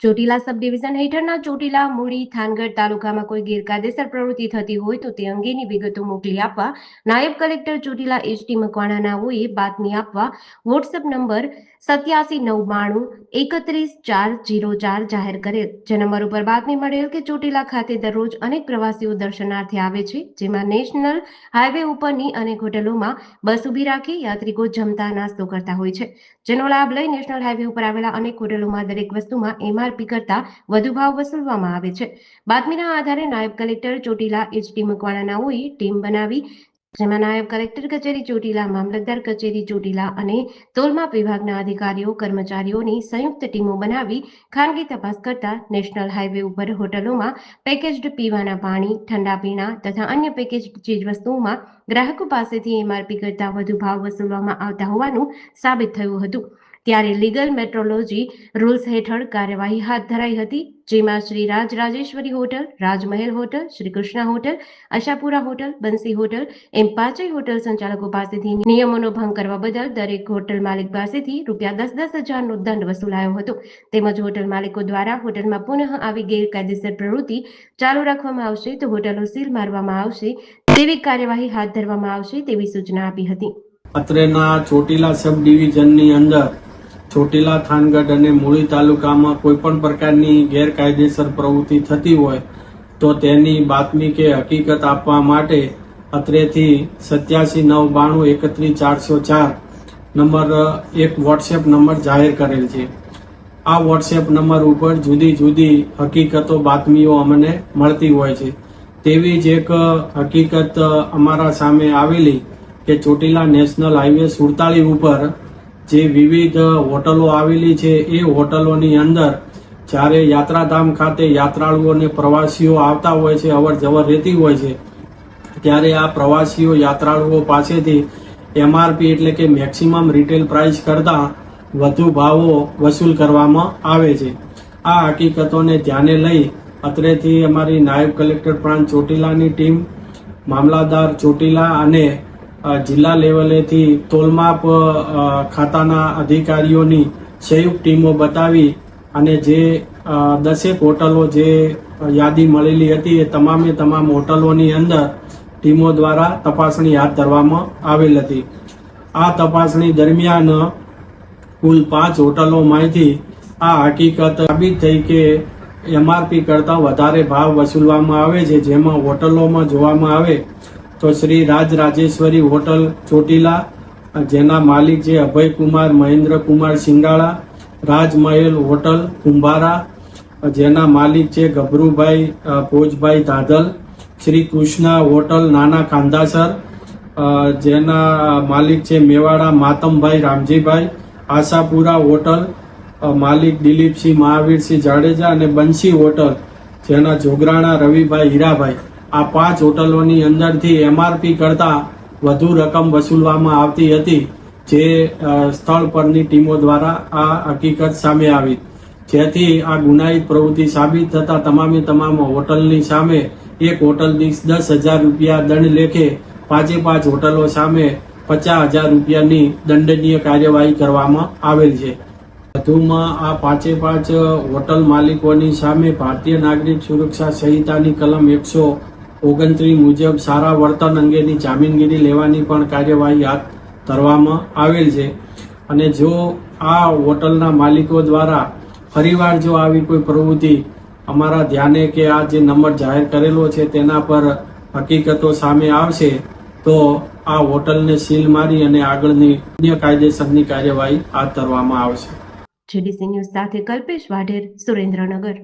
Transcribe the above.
ચોટીલા સબ division હેઠળના ચોટીલા, મૂળી, થાનગઢ તાલુકામાં કોઈ ગેરકાયદેસર પ્રવૃત્તિ થતી હોય તો તે અંગેની વિગતો મોકલી આપવા નાયબ કલેક્ટર ચોટીલા એચ.ટી. મકવાણા નાઓએ બાતમી આપવા વોટ્સએપ નંબર 8799313404 જાહેર કરેલ। જે નંબર ઉપર બાતમી મળેલ કે ચોટીલા ખાતે દરરોજ અનેક પ્રવાસીઓ દર્શનાર્થે આવે છે, જેમાં નેશનલ હાઈવે ઉપરની અનેક હોટલોમાં બસ ઊભી રાખી યાત્રિકો જમતા નાસ્તો કરતા હોય છે, જેનો લાભ લઈ નેશનલ હાઈવે ઉપર આવેલા અનેક હોટલોમાં દરેક વસ્તુમાં MRP કરતા વધુ ભાવ વસૂલવામાં આવે છે। બાતમીના આધારે નાયબ કલેક્ટર ચોટીલા એચ.ટી. મકવાણા નાઓએ ટીમ બનાવી, જેમાં નાયબ કલેક્ટર કચેરી ચોટીલા, મામલતદાર કચેરી ચોટીલા અને તોલમાપ વિભાગના અધિકારીઓ કર્મચારીઓની સંયુક્ત ટીમો બનાવી ખાનગી તપાસ કરતા નેશનલ હાઈવે ઉપર હોટલોમાં પેકેજ્ડ પીવાના પાણી, ઠંડા પીણા તથા અન્ય પેકેજ્ડ ચીજવસ્તુઓમાં ગ્રાહકો પાસેથી MRP કરતા વધુ ભાવ વસૂલવામાં આવતા હોવાનું સાબિત થયું હતું। ત્યારે લીગલ મેટ્રોલોજી રૂલ્સ હેઠળ કાર્યવાહી હાથ ધરાઈ હતી, જેમાં Shri Rajrajeshwari hotel, Rajmahal hotel, Shri Krishna hotel, Ashapura hotel, Bansi hotel એમ પાંચેય હોટલ સંચાલકો પાસેથી નિયમોનો ભંગ કરવા બદલ દરેક હોટલ માલિક પાસેથી ₹10,000નો દંડ વસૂલાયો હતો। તેમજ હોટલ માલિકો દ્વારા હોટલમાં પુનઃ આવી ગેરકાયદેસર પ્રવૃત્તિ ચાલુ રાખવામાં આવશે તો હોટલો સીલ મારવામાં આવશે તેવી કાર્યવાહી હાથ ધરવામાં આવશે તેવી સૂચના આપી હતી। અત્રેના ચોટીલા સબ ડિવિઝનની અંદર ચોટીલા, થાનગઢ અને મૂળી તાલુકામાં કોઈ પણ પ્રકારની ગેરકાયદેસર પ્રવૃત્તિ થતી હોય તો તેની બાતમી કે હકીકત આપવા માટે અત્રેથી 8799313404 નંબર એક વોટ્સએપ નંબર જાહેર કરેલ છે। આ વોટ્સએપ નંબર ઉપર જુદી જુદી હકીકતો, બાતમીઓ અમને મળતી હોય છે। તેવી જ એક હકીકત અમારા સામે આવેલી કે ચોટીલા નેશનલ હાઈવે 47 ઉપર જે વિવિધ હોટલો આવેલી છે એ હોટલોની અંદર જ્યારે યાત્રાધામ ખાતે યાત્રાળુઓ અને પ્રવાસીઓ આવતા હોય છે, અવર જવર રહેતી હોય છે, ત્યારે આ પ્રવાસીઓ યાત્રાળુઓ પાસેથી MRP એટલે કે મેક્સિમમ રિટેલ પ્રાઇસ કરતા વધુ ભાવો વસૂલ કરવામાં આવે છે। આ હકીકતોને ધ્યાને લઈ અત્રેથી અમારી નાયબ કલેક્ટર પ્રાંત ચોટીલાની ટીમ, મામલતદાર ચોટીલા અને જિલ્લા લેવલેથી તોલમાપ ખાતાના અધિકારીઓની સંયુક્ત ટીમો બતાવી અને જે 10 હોટલો જે યાદી મળેલી હતી એ તમામે તમામ હોટલોની અંદર ટીમો દ્વારા તપાસણી હાથ ધરવામાં આવેલ હતી। આ તપાસણી દરમિયાન કુલ 5 હોટલોમાંથી આ હકીકત સાબિત થઈ કે MRP કરતા વધારે ભાવ વસૂલવામાં આવે છે। જેમાં હોટલોમાં જોવામાં આવે તો શ્રી રાજરાજેશ્વરી હોટલ ચોટીલા, જેના માલિક છે અભયકુમાર મહેન્દ્રકુમાર સિંગાળા, રાજમહેલ હોટલ કુંભારા, જેના માલિક છે ગભરુભાઈ ભોજભાઈ ધાધલ, શ્રી કૃષ્ણા હોટલ નાના કાંદાસર, જેના માલિક છે મેવાડા માતમભાઈ રામજીભાઈ, આશાપુરા હોટલ માલિક દિલીપસિંહ મહાવીરસિંહ જાડેજા અને બંસી હોટલ જેના જોગરાણા રવિભાઈ હીરાભાઈ। આ 5 હોટલોની અંદરથી MRP કરતા વધુ રકમ વસૂલવામાં આવતી હતી, જે સ્થળ પરની ટીમો દ્વારા આ હકીકત સામે આવી, જેથી આ ગુનાહિત પ્રવૃત્તિ સાબિત થતા તમામે તમામ હોટલની સામે એક હોટલ દીઠ ₹10,000 દંડ લેખે 5 હોટલો સામે ₹50,000ની દંડનીય કાર્યવાહી કરવામાં આવેલ છે। વધુમાં આ 5 હોટલ માલિકોની સામે ભારતીય નાગરિક સુરક્ષા સંહિતાની કલમ 129 મુજબ સારા વર્તન અંગેની જામીનગીરી લેવાની પણ કાર્યવાહી હાથ ધરવામાં આવેલ છે। અને જો આ હોટલના માલિકો દ્વારા ફરીવાર જો આવી કોઈ પ્રવૃત્તિ અમારા ધ્યાને કે આ જે નંબર જાહેર કરેલો છે તેના પર હકીકતો સામે આવશે તો આ હોટલને સીલ મારી અને આગળની અન્ય કાયદેસરની કાર્યવાહી હાથ ધરવામાં આવશે। GDC ન્યૂઝ સાથે કલ્પેશ વાઢેર, સુરેન્દ્રનગર।